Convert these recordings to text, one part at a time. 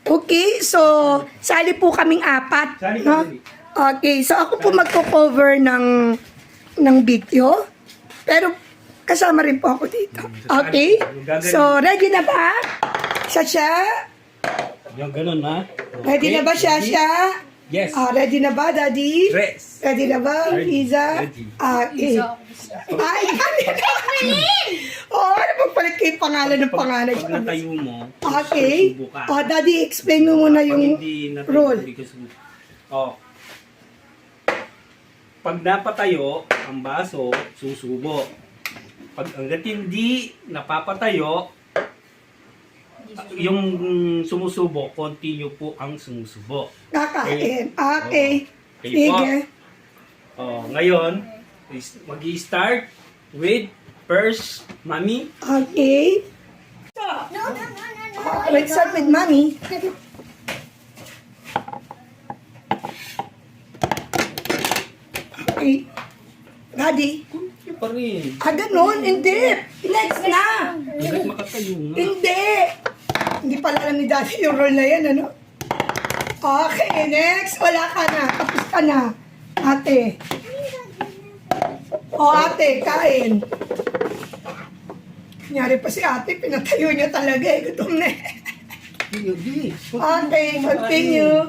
Okay, so sali po kaming apat, Sali no? kami. Okay, so ako po magko-cover ng video. Pero kasama rin po ako dito. Okay? So, ready na ba? Siya? Yung ganun, ha? Ready na ba siya? Yes. Ready na ba, Daddy? Dress. Ready na ba, Ready. Iza? Ready. Okay. Ay, ano magpalit kayo pangalan ng pangalan? Pag natayo mo, Okay. susubo ka. Daddy, explain mo muna Pag yung hindi natayo, rule. hindi ka susubo. Pag napatayo ang baso, susubo. Pag hanggat hindi napapatayo, yung sumusubo, continue po ang sumusubo. Kakain. Okay. Okay Sige. Ngayon, mag-i-start with first, Mami. Okay. Let's start with Mommy. Okay. Daddy. Kunti pa rin. Ganun. Hindi. Next na. Hanggat makatayo nga. Hindi. Hindi pala alam ni Daddy yung role na yan, ano? Okay, next. Wala ka na. Tapos ka na. Ate. Ate, kain. Kunyari pa si ate, pinatayo niya talaga eh. Gutom na eh. Hindi. Okay, continue.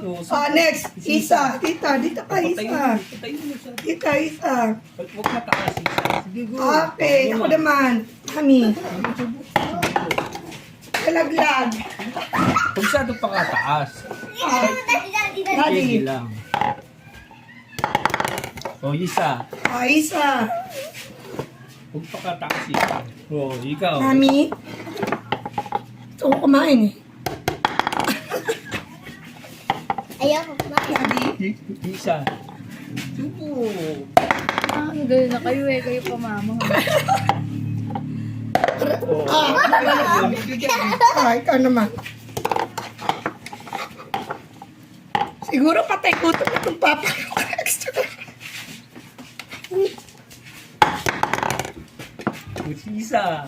Next. Isa. Tita, dito ka, Isa. Patayo mo siya. Tita, Isa. Huwag mataas, isa. Sige, go. Okay, ako naman. Mami. Kalaglag. Huwag masyado pa kataas. Daddy. Sige lang. Isa. Isa. Huwag pa kataas, isa. Ikaw. Mami. Gusto ko kumain eh. Ayoko. Daddy. Isa. Subo. Ganun na kayo eh. Kayo pa mama. Ikaw naman. Siguro patay gutom na itong papa ko. Extra. Isa.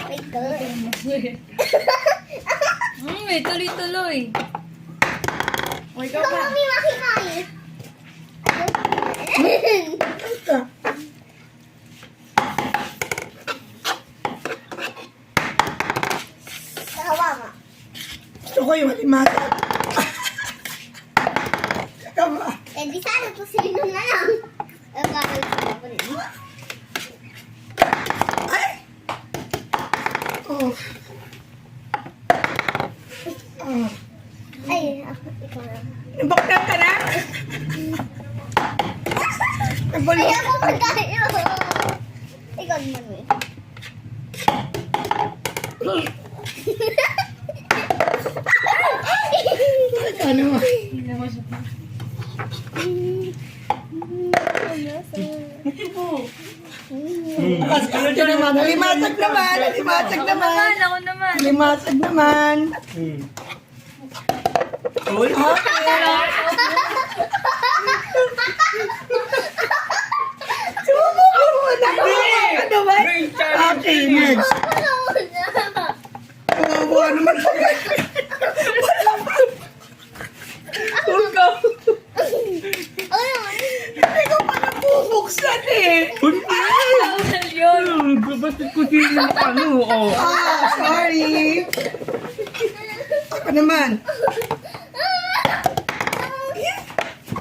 My God. Tuloy-tuloy. O, ikaw Ikaw, pa. mami, makimay. Ito. Kawa nga. Gusto ko yung halimasag. Kama. Eh, di sana to sino na lang. Bakal ko rin. Ay! Oh. Ay, ikaw na. Nabaktan ka na? Nabalo. Ayoko magkain. Ikaw naman eh. Ano? Ito naman. Halimasag naman. Halimasag naman. Ako naman. Halimasag naman. Uy. Sumubukan mo na. Ano ba? Okay, next. Kawawa naman. Ikaw. Hindi ko pa nabubuksan eh. Bawal yun. Ba't ko din yung Sorry. Ako naman.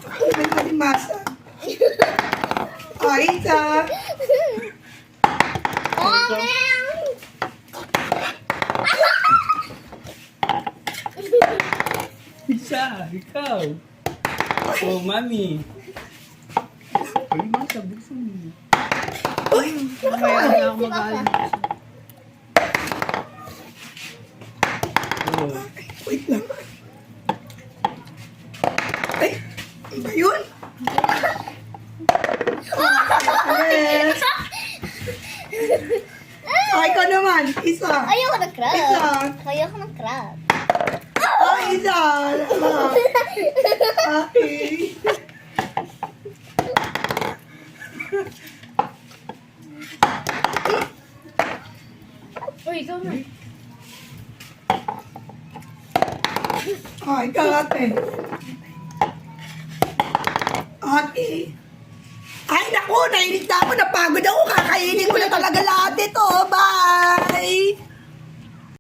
Ako naman malimasa. Isa. Isa, ikaw. Mami. Ay, masa, buksan mo. Mamaya na ako mag-alam. Wait lang. Ay, ano ba yun? Yes. Ikaw naman. Isa. Ayoko ng crab. Isa. Ayoko ng crab. isa. Okay. Uy, ikaw na. Okay, ate. Okay. Ay, naku, nainig na ako. Napagod ako. Kakainin ko na talaga lahat ito. Bye!